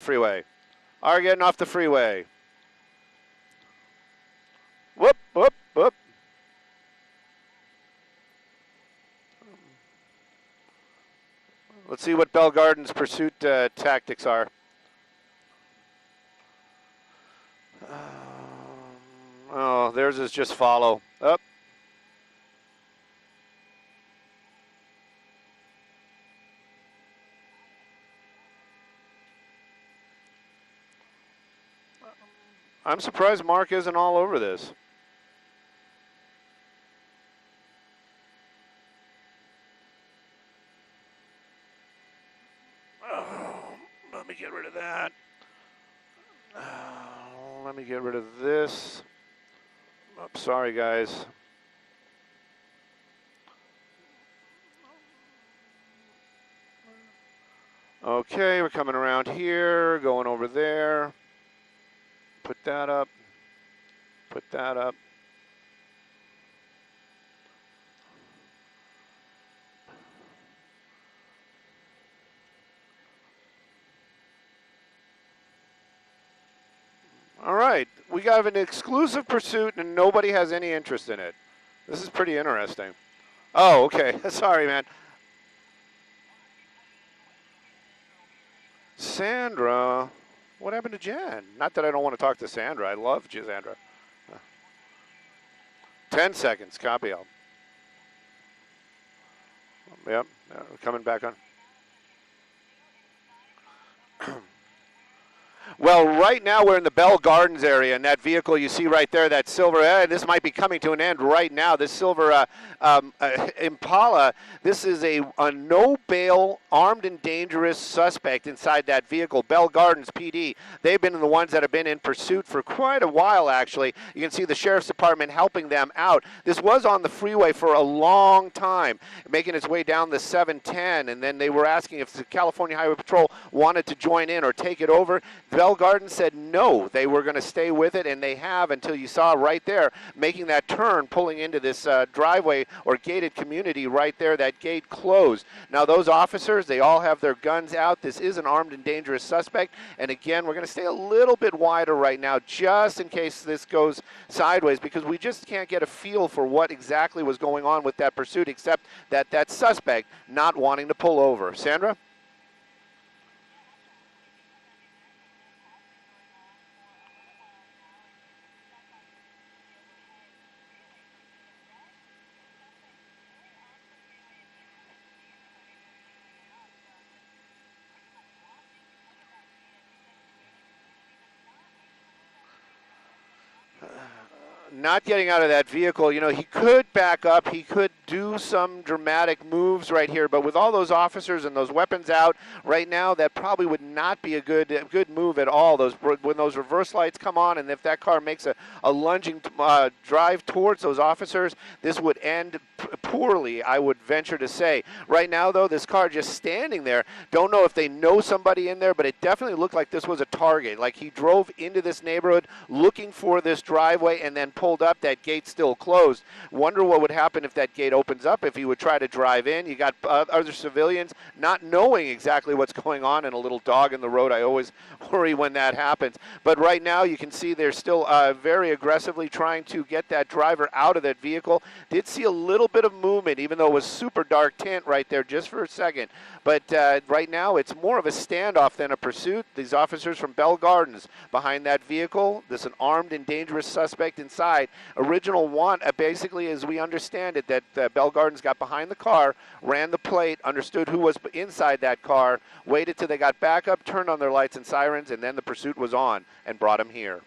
freeway. Are getting off the freeway. Whoop, whoop, whoop. Let's see what Bell Gardens' pursuit tactics are. Oh, theirs is just follow. Up. I'm surprised Mark isn't all over this. Oh, let me get rid of that. Let me get rid of this. Oh, sorry, guys. Okay, we're coming around here, going over there. Put that up. Put that up. All right, we got an exclusive pursuit and nobody has any interest in it. This is pretty interesting. Oh, okay. Sorry, man. Sandra. What happened to Jen? Not that I don't want to talk to Sandra. I love Sandra. 10 seconds. Copy all. Yep. Coming back on. Well, right now we're in the Bell Gardens area, and that vehicle you see right there, that silver, this might be coming to an end right now. This silver Impala, this is a no-bail, armed and dangerous suspect inside that vehicle. Bell Gardens PD, they've been the ones that have been in pursuit for quite a while, actually. You can see the Sheriff's Department helping them out. This was on the freeway for a long time, making its way down the 710, and then they were asking if the California Highway Patrol wanted to join in or take it over. Bell Gardens said no, they were going to stay with it, and they have until you saw right there making that turn, pulling into this driveway or gated community right there. That gate closed. Now those officers, they all have their guns out. This is an armed and dangerous suspect, and again, we're going to stay a little bit wider right now just in case this goes sideways, because we just can't get a feel for what exactly was going on with that pursuit, except that suspect not wanting to pull over. Sandra? Not getting out of that vehicle. You know, he could back up. He could do some dramatic moves right here, but with all those officers and those weapons out right now, that probably would not be a good move at all. When those reverse lights come on, and if that car makes a lunging drive towards those officers, this would end poorly, I would venture to say. Right now, though, this car just standing there. Don't know if they know somebody in there, but it definitely looked like this was a target. Like he drove into this neighborhood looking for this driveway and then pulled up. That gate still closed. Wonder what would happen if that gate opens up, if he would try to drive in. You got other civilians not knowing exactly what's going on, and a little dog in the road. I always worry when that happens. But right now you can see they're still very aggressively trying to get that driver out of that vehicle. Did see a little bit of movement, even though it was super dark tint right there just for a second. But right now it's more of a standoff than a pursuit. These officers from Bell Gardens behind that vehicle. There's an armed and dangerous suspect inside. Original want, basically, as we understand it, that Bell Gardens got behind the car, ran the plate, understood who was inside that car, waited till they got back up, turned on their lights and sirens, and then the pursuit was on and brought him here.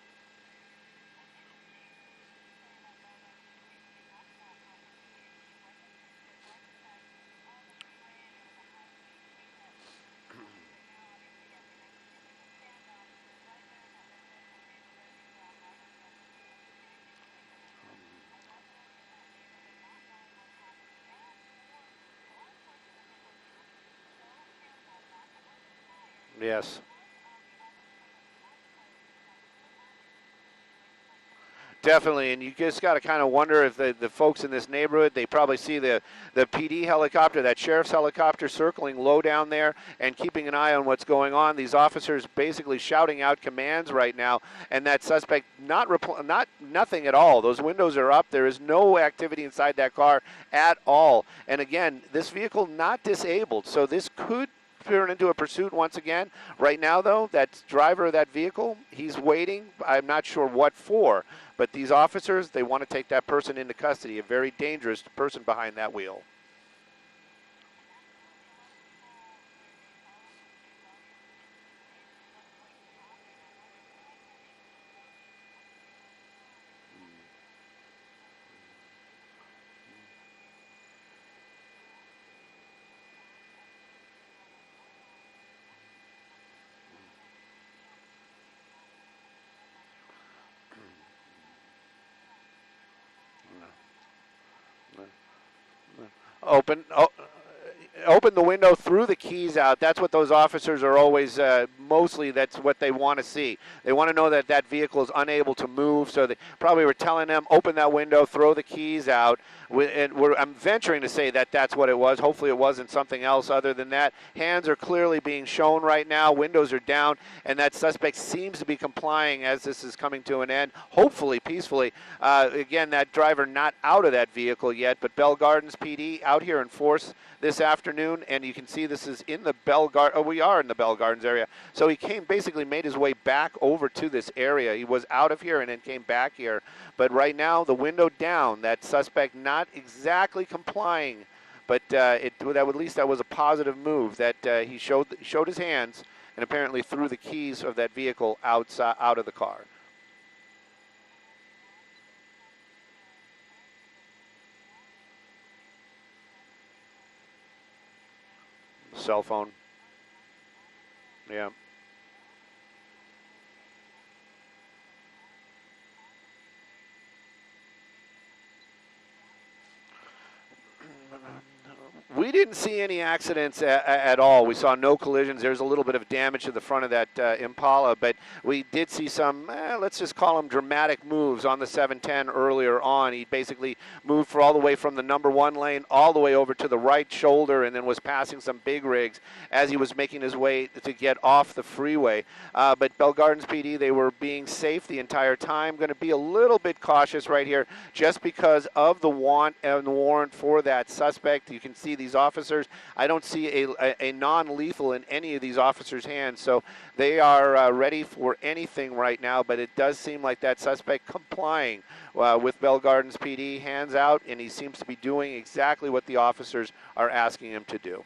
Yes. Definitely, and you just got to kind of wonder if the folks in this neighborhood, they probably see the PD helicopter, that sheriff's helicopter circling low down there and keeping an eye on what's going on. These officers basically shouting out commands right now, and that suspect not nothing at all. Those windows are up. There is no activity inside that car at all. And again, this vehicle not disabled, so this could turn into a pursuit once again. Right now, though, that driver of that vehicle, he's waiting. I'm not sure what for, but these officers, they want to take that person into custody, a very dangerous person behind that wheel. Open. Oh, open the window, threw the keys out. That's what those officers are always, mostly that's what they want to see. They want to know that that vehicle is unable to move, so they probably were telling them, open that window, throw the keys out. I'm venturing to say that that's what it was. Hopefully it wasn't something else other than that. Hands are clearly being shown right now. Windows are down, and that suspect seems to be complying as this is coming to an end, hopefully peacefully. Again, that driver not out of that vehicle yet, but Bell Gardens PD out here in force this afternoon, and you can see this is in the we are in the Bell Gardens area. So he basically made his way back over to this area. He was out of here and then came back here. But right now, the window down, that suspect not exactly complying, but at least that was a positive move that he showed his hands and apparently threw the keys of that vehicle out of the car. Cell phone. Yeah. We didn't see any accidents at all. We saw no collisions. There's a little bit of damage to the front of that Impala, but we did see some, let's just call them dramatic moves on the 710 earlier on. He basically moved for all the way from the number 1 lane all the way over to the right shoulder and then was passing some big rigs as he was making his way to get off the freeway. But Bell Gardens PD, they were being safe the entire time. Going to be a little bit cautious right here just because of the want and the warrant for that suspect. You can see these officers. I don't see a non-lethal in any of these officers' hands, so they are ready for anything right now, but it does seem like that suspect complying with Bell Gardens PD, hands out, and he seems to be doing exactly what the officers are asking him to do.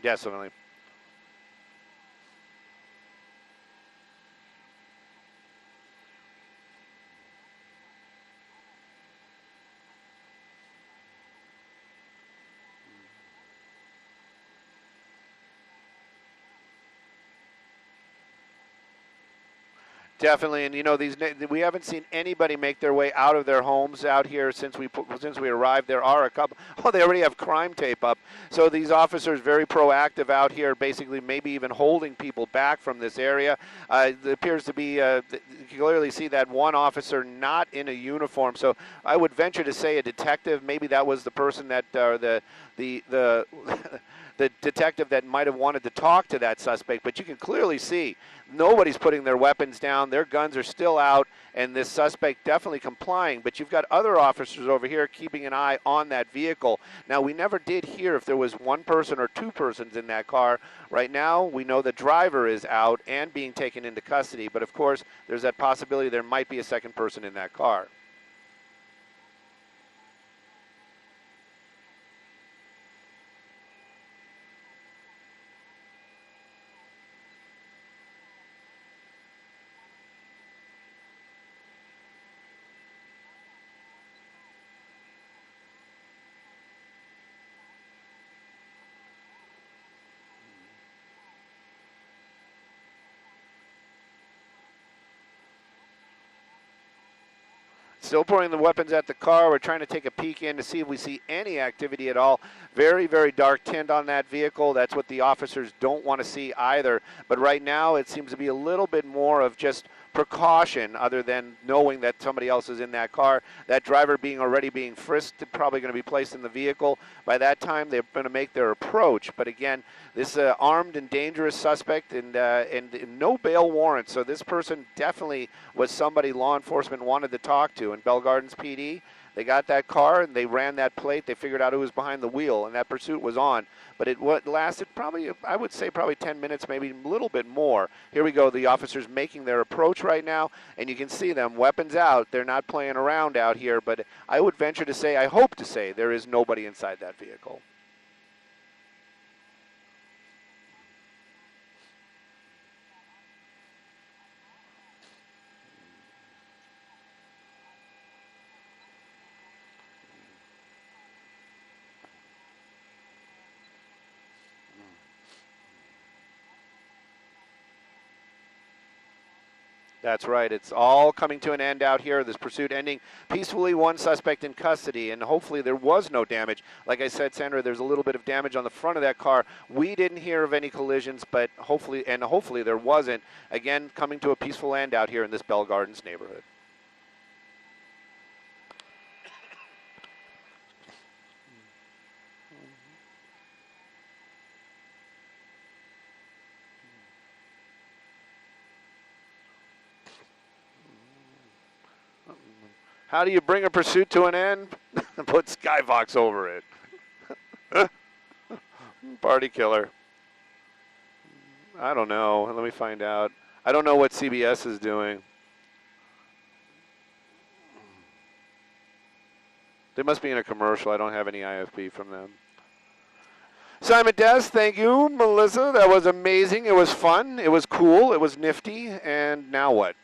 Definitely. Definitely, and you know we haven't seen anybody make their way out of their homes out here since we arrived. There are a couple. Oh, they already have crime tape up. So these officers very proactive out here, basically maybe even holding people back from this area. It appears to be you can clearly see that one officer not in a uniform. So I would venture to say a detective. Maybe that was the person that the the detective that might have wanted to talk to that suspect, but you can clearly see nobody's putting their weapons down. Their guns are still out, and this suspect definitely complying. But you've got other officers over here keeping an eye on that vehicle. Now, we never did hear if there was one person or two persons in that car. Right now, we know the driver is out and being taken into custody, but of course, there's that possibility there might be a second person in that car. Still pointing the weapons at the car. We're trying to take a peek in to see if we see any activity at all. Very, very dark tint on that vehicle. That's what the officers don't want to see either. But right now it seems to be a little bit more of just precaution other than knowing that somebody else is in that car. That driver already being frisked, probably going to be placed in the vehicle. By that time, they're going to make their approach. But again, this armed and dangerous suspect and no bail warrant. So this person definitely was somebody law enforcement wanted to talk to. In Bell Gardens PD, they got that car and they ran that plate. They figured out who was behind the wheel, and that pursuit was on. But it lasted probably, I would say, probably 10 minutes, maybe a little bit more. Here we go. The officers making their approach right now, and you can see them, weapons out. They're not playing around out here, but I would venture to say, I hope to say, there is nobody inside that vehicle. That's right. It's all coming to an end out here. This pursuit ending peacefully, one suspect in custody, and hopefully there was no damage. Like I said, Sandra, there's a little bit of damage on the front of that car. We didn't hear of any collisions, but hopefully there wasn't. Again, coming to a peaceful end out here in this Bell Gardens neighborhood. How do you bring a pursuit to an end? Put Skyfox over it. Party killer. I don't know. Let me find out. I don't know what CBS is doing. They must be in a commercial. I don't have any IFP from them. Simon Des, thank you. Melissa, that was amazing. It was fun. It was cool. It was nifty. And now what?